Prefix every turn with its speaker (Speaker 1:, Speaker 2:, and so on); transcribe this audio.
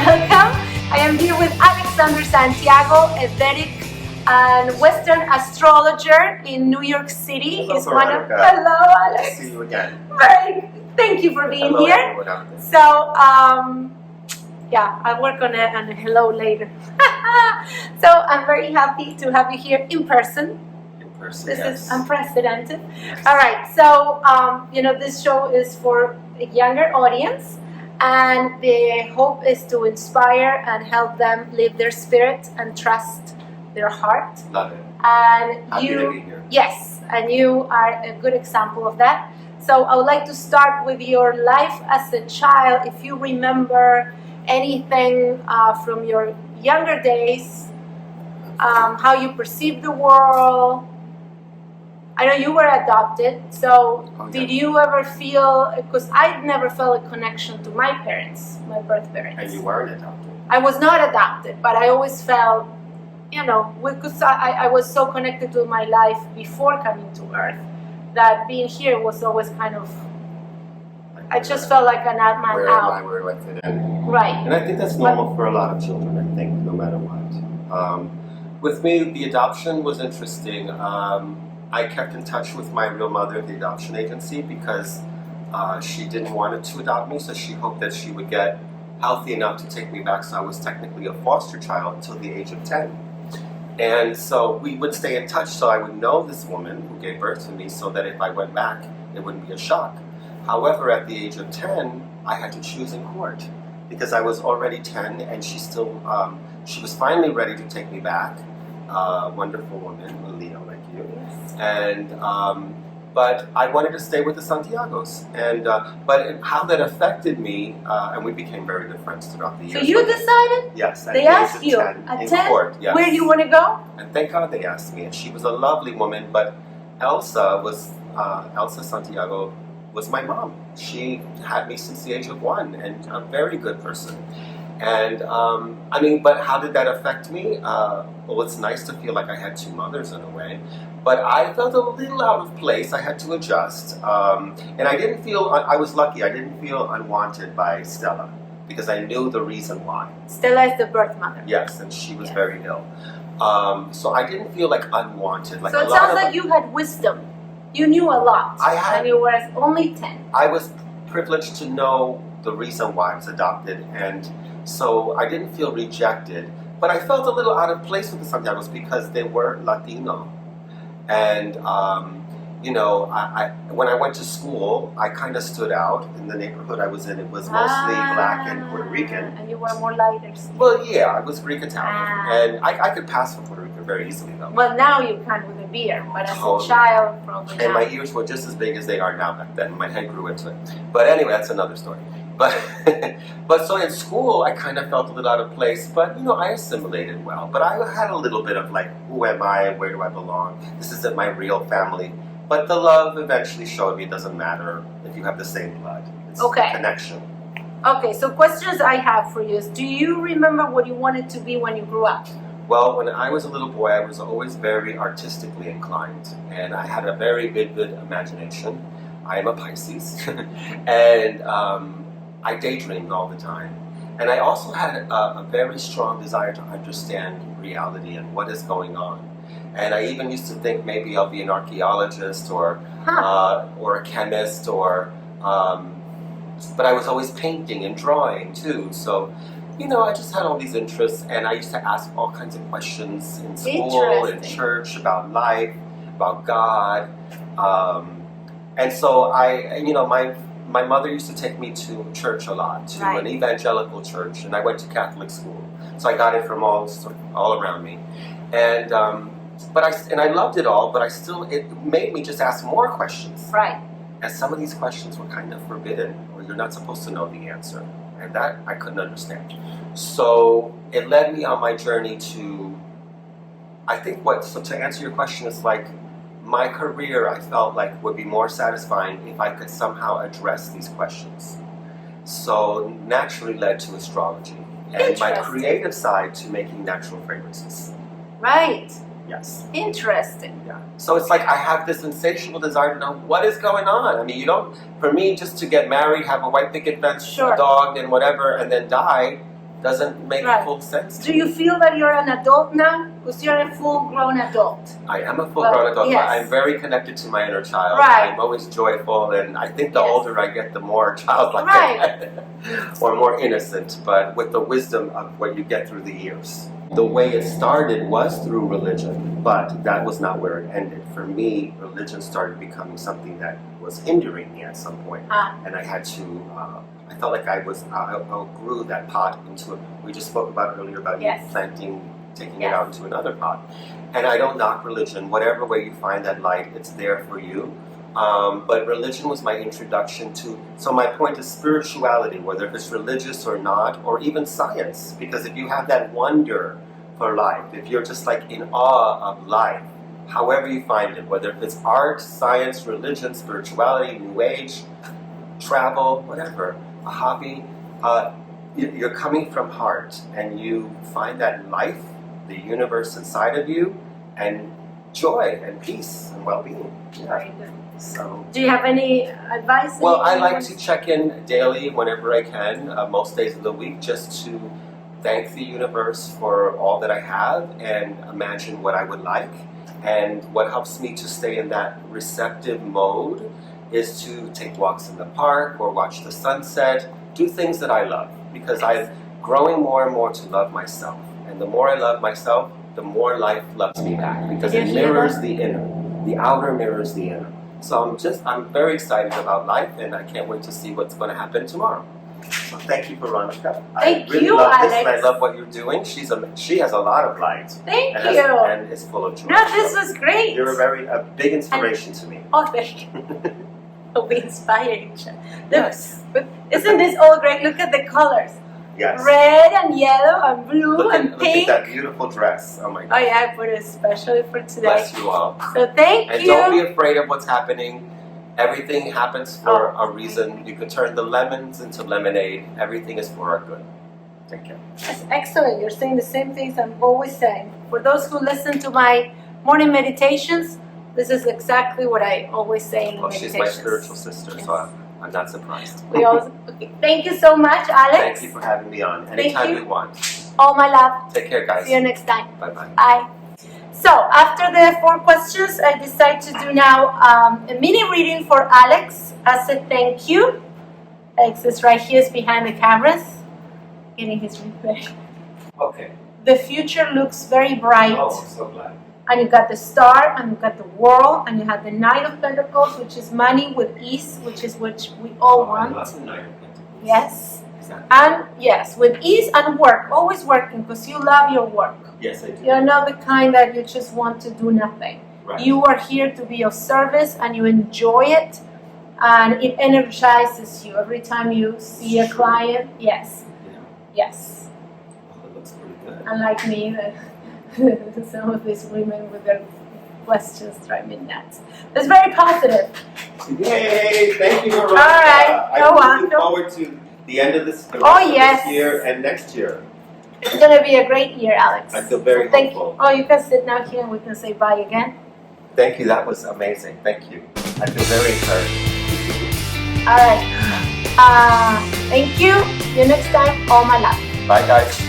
Speaker 1: welcome. I am here with Santiago, a vedic and Western astrologer in New York City.
Speaker 2: Hello, Veronica.
Speaker 1: Hello, Alex.
Speaker 2: Nice to see you again.
Speaker 1: Thank you for being
Speaker 2: Hello,
Speaker 1: here.
Speaker 2: everyone.
Speaker 1: So, yeah, I'll work on a hello later. So I'm very happy to have you here in person. This is unprecedented.
Speaker 2: Yes.
Speaker 1: All right, so this show is for a younger audience, and the hope is to inspire and help them live their spirit and trust their heart.
Speaker 2: Love it.
Speaker 1: And
Speaker 2: Happy to be here.
Speaker 1: yes, and you are a good example of that. So I would like to start with your life as a child. If you remember anything from your younger days, how you perceived the world. I know you were adopted, so did you ever feel, because I never felt a connection to my parents, my birth parents.
Speaker 2: And you weren't adopted?
Speaker 1: I was not adopted, but I always felt, because I was so connected to my life before coming to Earth, that being here was always kind of, I just felt like an odd man
Speaker 2: where
Speaker 1: out.
Speaker 2: am I? Where do I fit in?
Speaker 1: Right.
Speaker 2: And I think that's normal for a lot of children, I think, no matter what. With me, the adoption was interesting. I kept in touch with my real mother at the adoption agency because she didn't want to adopt me, so she hoped that she would get healthy enough to take me back, so I was technically a foster child until the age of 10. And so we would stay in touch, so I would know this woman who gave birth to me, so that if I went back, it wouldn't be a shock. However, at the age of 10, I had to choose in court because I was already 10, and she was finally ready to take me back. Wonderful woman, a Leo like you. And but I wanted to stay with the Santiagos, and but how that affected me, and we became very good friends throughout the years.
Speaker 1: So you decided?
Speaker 2: Yes.
Speaker 1: They asked you at 10?
Speaker 2: Court, yes.
Speaker 1: Where do you want to go?
Speaker 2: And thank God they asked me. And she was a lovely woman, but Elsa Santiago was my mom. She had me since the age of 1, and a very good person. And but how did that affect me? Well, it's nice to feel like I had two mothers in a way, but I felt a little out of place. I had to adjust, and I didn't feel. I was lucky. I didn't feel unwanted by Stella because I knew the reason why.
Speaker 1: Stella is the birth mother.
Speaker 2: Yes, and she was very ill, so I didn't feel like unwanted.
Speaker 1: So it sounds like you had wisdom. You knew a lot, and you were only 10.
Speaker 2: I was privileged to know the reason why I was adopted, and so I didn't feel rejected, but I felt a little out of place with the Santiagos because they were Latino. And, when I went to school, I kind of stood out in the neighborhood I was in. It was mostly black and Puerto Rican.
Speaker 1: And you were more lighter.
Speaker 2: Well, yeah, I was Greek Italian. And I could pass for Puerto Rican very easily, though.
Speaker 1: Well, now you can with a beard, but as a child, probably
Speaker 2: And
Speaker 1: not.
Speaker 2: my ears were just as big as they are now back then. My head grew into it. But anyway, that's another story. But so in school, I kind of felt a little out of place, but I assimilated well. But I had a little bit of like, who am I? Where do I belong? This isn't my real family. But the love eventually showed me it doesn't matter if you have the same blood. It's a connection.
Speaker 1: Okay, so questions I have for you is, do you remember what you wanted to be when you grew up?
Speaker 2: Well, when I was a little boy, I was always very artistically inclined, and I had a very vivid imagination. I am a Pisces, and I daydreamed all the time. And I also had a very strong desire to understand reality and what is going on. And I even used to think maybe I'll be an archaeologist or a chemist but I was always painting and drawing too. So, I just had all these interests, and I used to ask all kinds of questions in school, in church, about life, about God. And so my mother used to take me to church a lot, to an evangelical church, and I went to Catholic school, so I got it from all around me, and I loved it all, but it made me just ask more questions.
Speaker 1: Right.
Speaker 2: And some of these questions were kind of forbidden, or you're not supposed to know the answer, and that I couldn't understand. So it led me on my journey to, so to answer your question, it's like, my career, I felt like, would be more satisfying if I could somehow address these questions. So naturally led to astrology and my creative side to making natural fragrances.
Speaker 1: Right.
Speaker 2: Yes.
Speaker 1: Interesting.
Speaker 2: Yeah. So it's like I have this insatiable desire to know what is going on. I mean, for me, just to get married, have a white picket fence, a dog, and whatever, and then die, doesn't make
Speaker 1: Right.
Speaker 2: full sense.
Speaker 1: Do you feel that you're an adult now? Because you're a full-grown adult.
Speaker 2: I am a full-grown adult,
Speaker 1: yes.
Speaker 2: but I'm very connected to my inner child.
Speaker 1: Right.
Speaker 2: I'm always joyful, and I think the
Speaker 1: Yes.
Speaker 2: older I get, the more childlike
Speaker 1: Right.
Speaker 2: I get, or more innocent, but with the wisdom of what you get through the years. The way it started was through religion, but that was not where it ended. For me, religion started becoming something that was hindering me at some point, and I had to. I felt like I grew that pot into it. We just spoke about earlier about
Speaker 1: Yes.
Speaker 2: you planting, taking
Speaker 1: Yes.
Speaker 2: it out into another pot. And I don't knock religion. Whatever way you find that light, it's there for you. But religion was my introduction to. So my point is spirituality, whether it's religious or not, or even science. Because if you have that wonder for life, if you're just like in awe of life, however you find it, whether it's art, science, religion, spirituality, new age, travel, whatever, a hobby, you're coming from heart, and you find that life, the universe inside of you, and joy and peace and well-being.
Speaker 1: Very good.
Speaker 2: So,
Speaker 1: do you have any advice?
Speaker 2: well, I like to check in daily whenever I can, most days of the week, just to thank the universe for all that I have and imagine what I would like. And what helps me to stay in that receptive mode is to take walks in the park or watch the sunset, do things that I love, because I'm growing more and more to love myself. And the more I love myself, the more life loves me back, because it mirrors the inner. The outer mirrors the inner. So I'm very excited about life, and I can't wait to see what's going to happen tomorrow. So thank you, Veronica.
Speaker 1: Thank
Speaker 2: I really
Speaker 1: you,
Speaker 2: love
Speaker 1: Alex.
Speaker 2: this, and I love what you're doing. She has a lot of light.
Speaker 1: Thank
Speaker 2: and
Speaker 1: you.
Speaker 2: And is full of joy.
Speaker 1: No, this was great.
Speaker 2: You're a big inspiration to me.
Speaker 1: Oh, thank you. We inspire each other. Look,
Speaker 2: Yes.
Speaker 1: but isn't this all great? Look at the colors.
Speaker 2: Yes.
Speaker 1: Red and yellow and blue
Speaker 2: Look
Speaker 1: and
Speaker 2: at
Speaker 1: pink.
Speaker 2: that beautiful dress. Oh my
Speaker 1: Oh
Speaker 2: God.
Speaker 1: yeah, I put it especially for today.
Speaker 2: Bless you all.
Speaker 1: So thank
Speaker 2: And
Speaker 1: you.
Speaker 2: don't be afraid of what's happening. Everything happens for
Speaker 1: Oh.
Speaker 2: a reason. You can turn the lemons into lemonade. Everything is for our good. Take care.
Speaker 1: That's excellent. You're saying the same things I'm always saying. For those who listen to my morning meditations, this is exactly what I always say in
Speaker 2: Well,
Speaker 1: meditations.
Speaker 2: she's my spiritual sister,
Speaker 1: Yes.
Speaker 2: so I'm not surprised.
Speaker 1: We always, okay. Thank you so much, Alex.
Speaker 2: Thank you for having me on. Anytime
Speaker 1: you.
Speaker 2: you want.
Speaker 1: All my love.
Speaker 2: Take care, guys.
Speaker 1: See you next time.
Speaker 2: Bye-bye.
Speaker 1: Bye. So after the 4 questions, I decide to do now a mini reading for Alex as a thank you. Alex is right here, is behind the cameras, getting his replay.
Speaker 2: Okay.
Speaker 1: The future looks very bright.
Speaker 2: Oh, I'm so glad.
Speaker 1: And you got the star, and you got the world, and you have the Knight of Pentacles, which is money with ease, which is what we all
Speaker 2: I
Speaker 1: want.
Speaker 2: love the Knight of Pentacles.
Speaker 1: Yes.
Speaker 2: Exactly.
Speaker 1: And yes, with ease and work, always working, because you love your work.
Speaker 2: Yes, I do.
Speaker 1: You're not the kind that you just want to do nothing.
Speaker 2: Right.
Speaker 1: You are here to be of service, and you enjoy it, and it energizes you every time you see a client. Yes.
Speaker 2: Yeah.
Speaker 1: Yes.
Speaker 2: Oh, that looks pretty good.
Speaker 1: Unlike me, that some of these women with their questions drive me nuts. That's very positive.
Speaker 2: Yay! Thank you, Veronica.
Speaker 1: All right,
Speaker 2: I'm
Speaker 1: go
Speaker 2: looking
Speaker 1: on.
Speaker 2: forward to the end of this, the
Speaker 1: Oh,
Speaker 2: rest of
Speaker 1: yes.
Speaker 2: this year and next year.
Speaker 1: It's gonna be a great year, Alex.
Speaker 2: I feel very
Speaker 1: So thank
Speaker 2: hopeful.
Speaker 1: you. Oh, you can sit down here and we can say bye again.
Speaker 2: Thank you. That was amazing. Thank you. I feel very encouraged.
Speaker 1: All right. Thank you. See you next time. All my love.
Speaker 2: Bye, guys.